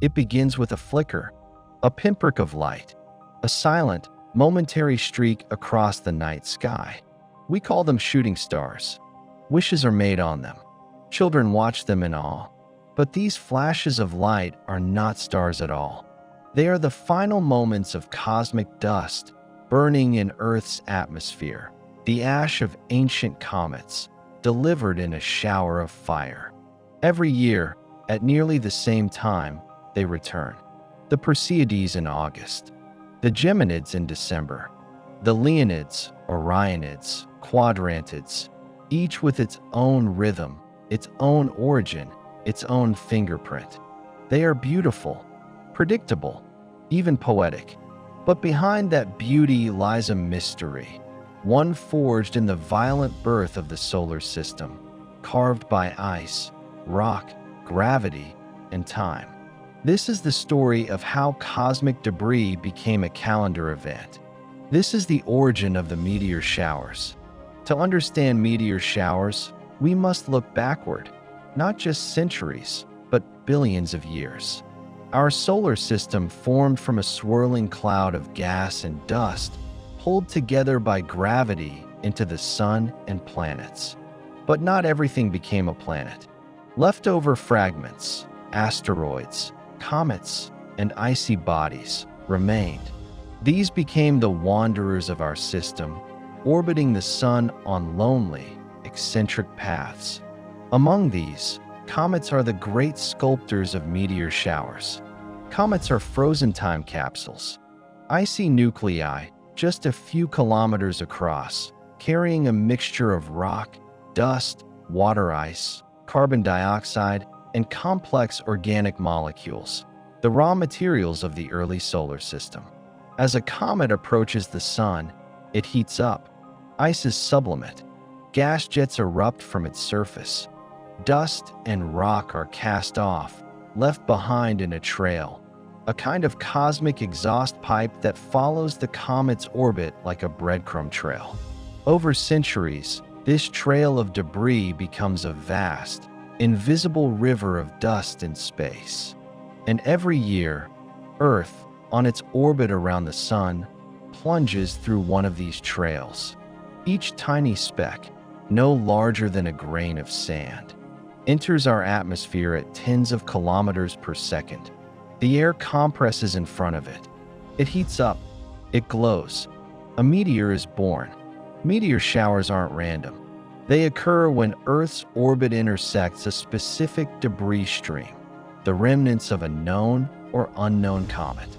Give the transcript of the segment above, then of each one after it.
It begins with a flicker, a pinprick of light, a silent, momentary streak across the night sky. We call them shooting stars. Wishes are made on them. Children watch them in awe. But these flashes of light are not stars at all. They are the final moments of cosmic dust burning in Earth's atmosphere, the ash of ancient comets, delivered in a shower of fire. Every year, at nearly the same time, they return. The Perseids in August, the Geminids in December, the Leonids, Orionids, Quadrantids, each with its own rhythm, its own origin, its own fingerprint. They are beautiful, predictable, even poetic. But behind that beauty lies a mystery, one forged in the violent birth of the solar system, carved by ice, rock, gravity, and time. This is the story of how cosmic debris became a calendar event. This is the origin of the meteor showers. To understand meteor showers, we must look backward, not just centuries, but billions of years. Our solar system formed from a swirling cloud of gas and dust, pulled together by gravity into the sun and planets. But not everything became a planet. Leftover fragments, asteroids, comets, and icy bodies remained. These became the wanderers of our system, orbiting the sun on lonely, eccentric paths. Among these, comets are the great sculptors of meteor showers. Comets are frozen time capsules, icy nuclei just a few kilometers across, carrying a mixture of rock, dust, water ice, carbon dioxide, and complex organic molecules, the raw materials of the early solar system. As a comet approaches the sun, it heats up. Ice is sublimate. Gas jets erupt from its surface. Dust and rock are cast off, left behind in a trail, a kind of cosmic exhaust pipe that follows the comet's orbit like a breadcrumb trail. Over centuries, this trail of debris becomes a vast, invisible river of dust in space. And every year, Earth, on its orbit around the sun, plunges through one of these trails. Each tiny speck, no larger than a grain of sand, enters our atmosphere at tens of kilometers per second. The air compresses in front of it. It heats up. It glows. A meteor is born. Meteor showers aren't random. They occur when Earth's orbit intersects a specific debris stream, the remnants of a known or unknown comet.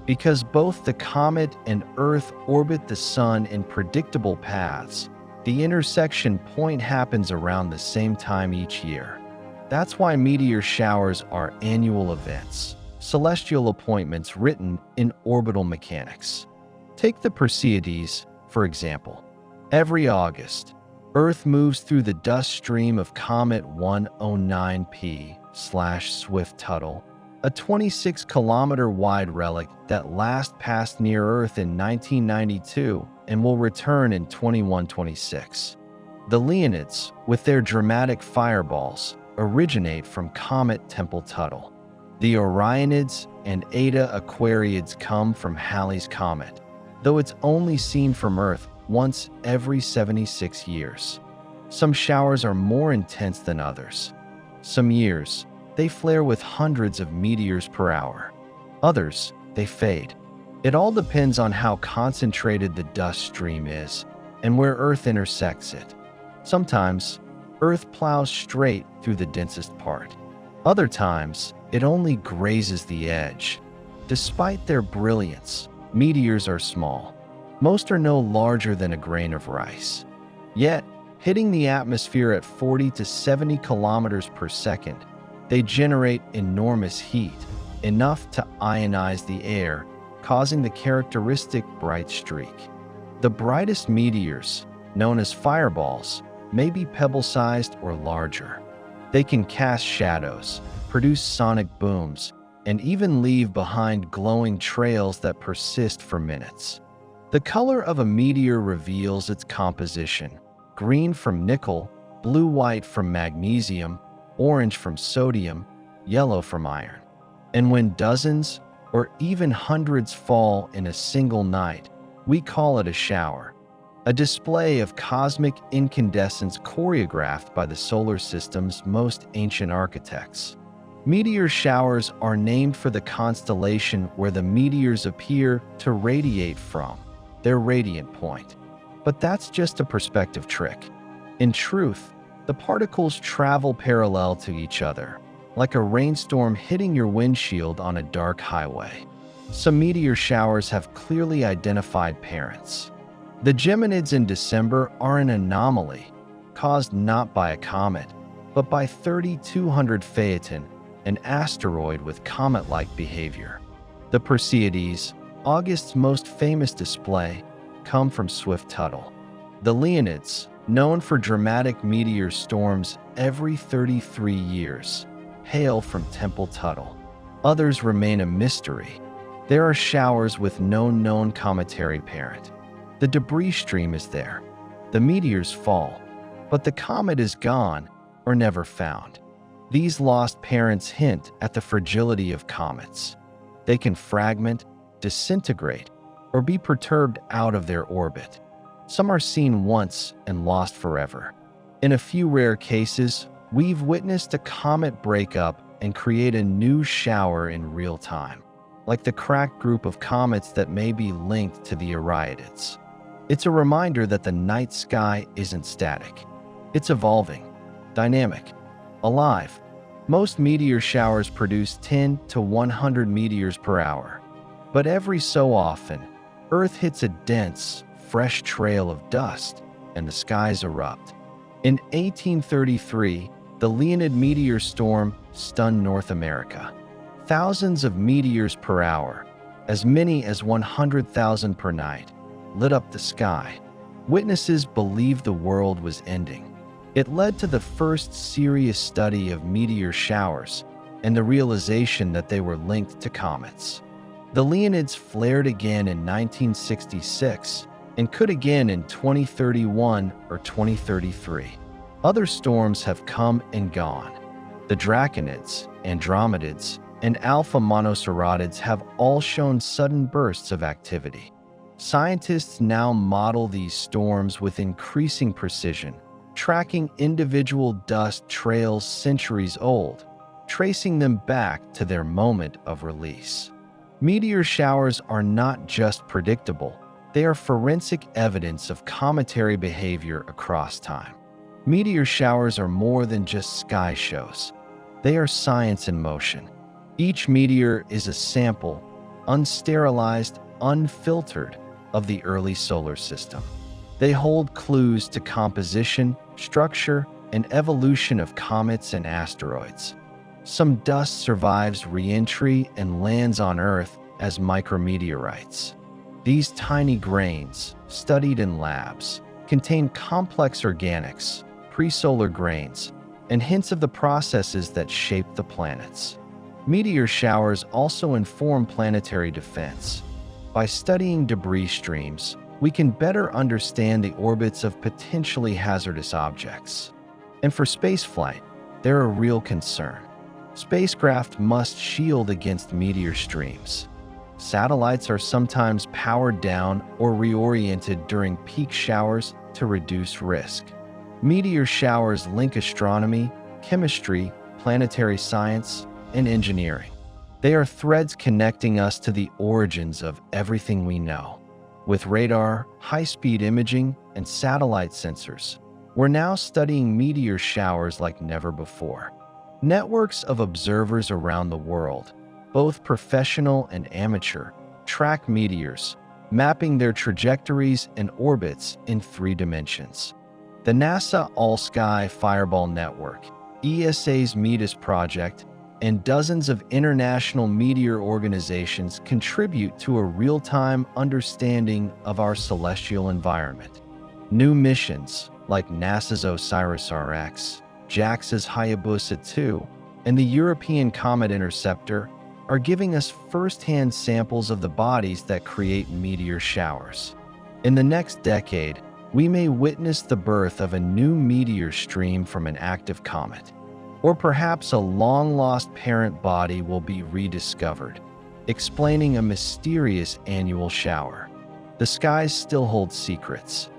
Because both the comet and Earth orbit the sun in predictable paths, the intersection point happens around the same time each year. That's why meteor showers are annual events, celestial appointments written in orbital mechanics. Take the Perseids, for example. Every August, Earth moves through the dust stream of Comet 109P/Swift-Tuttle, a 26-kilometer-wide relic that last passed near Earth in 1992 and will return in 2126. The Leonids, with their dramatic fireballs, originate from Comet Tempel-Tuttle. The Orionids and Eta Aquariids come from Halley's Comet, though it's only seen from Earth once every 76 years. Some showers are more intense than others. Some years, they flare with hundreds of meteors per hour. Others, they fade. It all depends on how concentrated the dust stream is and where Earth intersects it. Sometimes, Earth plows straight through the densest part. Other times, it only grazes the edge. Despite their brilliance, meteors are small. Most are no larger than a grain of rice. Yet, hitting the atmosphere at 40 to 70 kilometers per second, they generate enormous heat, enough to ionize the air, causing the characteristic bright streak. The brightest meteors, known as fireballs, may be pebble-sized or larger. They can cast shadows, produce sonic booms, and even leave behind glowing trails that persist for minutes. The color of a meteor reveals its composition: green from nickel, blue-white from magnesium, orange from sodium, yellow from iron. And when dozens or even hundreds fall in a single night, we call it a shower, a display of cosmic incandescence choreographed by the solar system's most ancient architects. Meteor showers are named for the constellation where the meteors appear to radiate from, their radiant point. But that's just a perspective trick. In truth, the particles travel parallel to each other, like a rainstorm hitting your windshield on a dark highway. Some meteor showers have clearly identified parents. The Geminids in December are an anomaly, caused not by a comet, but by 3200 Phaeton, an asteroid with comet-like behavior. The Perseids, August's most famous display, come from Swift-Tuttle. The Leonids, known for dramatic meteor storms every 33 years, hail from Tempel-Tuttle. Others remain a mystery. There are showers with no known cometary parent. The debris stream is there. The meteors fall, but the comet is gone or never found. These lost parents hint at the fragility of comets. They can fragment, disintegrate, or be perturbed out of their orbit. Some are seen once and lost forever. In a few rare cases, we've witnessed a comet break up and create a new shower in real time, like the cracked group of comets that may be linked to the Ariadids. It's a reminder that the night sky isn't static. It's evolving, dynamic, alive. Most meteor showers produce 10 to 100 meteors per hour. But every so often, Earth hits a dense, fresh trail of dust, and the skies erupt. In 1833, the Leonid meteor storm stunned North America. Thousands of meteors per hour, as many as 100,000 per night, lit up the sky. Witnesses believed the world was ending. It led to the first serious study of meteor showers and the realization that they were linked to comets. The Leonids flared again in 1966 and could again in 2031 or 2033. Other storms have come and gone. The Draconids, Andromedids, and Alpha Monoceratids have all shown sudden bursts of activity. Scientists now model these storms with increasing precision, tracking individual dust trails centuries old, tracing them back to their moment of release. Meteor showers are not just predictable, they are forensic evidence of cometary behavior across time. Meteor showers are more than just sky shows. They are science in motion. Each meteor is a sample, unsterilized, unfiltered, of the early solar system. They hold clues to composition, structure, and evolution of comets and asteroids. Some dust survives re-entry and lands on Earth as micrometeorites. These tiny grains, studied in labs, contain complex organics, pre-solar grains, and hints of the processes that shape the planets. Meteor showers also inform planetary defense. By studying debris streams, we can better understand the orbits of potentially hazardous objects. And for spaceflight, they're a real concern. Spacecraft must shield against meteor streams. Satellites are sometimes powered down or reoriented during peak showers to reduce risk. Meteor showers link astronomy, chemistry, planetary science, and engineering. They are threads connecting us to the origins of everything we know. With radar, high-speed imaging, and satellite sensors, we're now studying meteor showers like never before. Networks of observers around the world, both professional and amateur, track meteors, mapping their trajectories and orbits in 3 dimensions. The NASA All-Sky Fireball Network, ESA's METIS project, and dozens of international meteor organizations contribute to a real-time understanding of our celestial environment. New missions, like NASA's OSIRIS-REx, JAXA's Hayabusa 2, and the European Comet Interceptor, are giving us first-hand samples of the bodies that create meteor showers. In the next decade, we may witness the birth of a new meteor stream from an active comet. Or perhaps a long-lost parent body will be rediscovered, explaining a mysterious annual shower. The skies still hold secrets.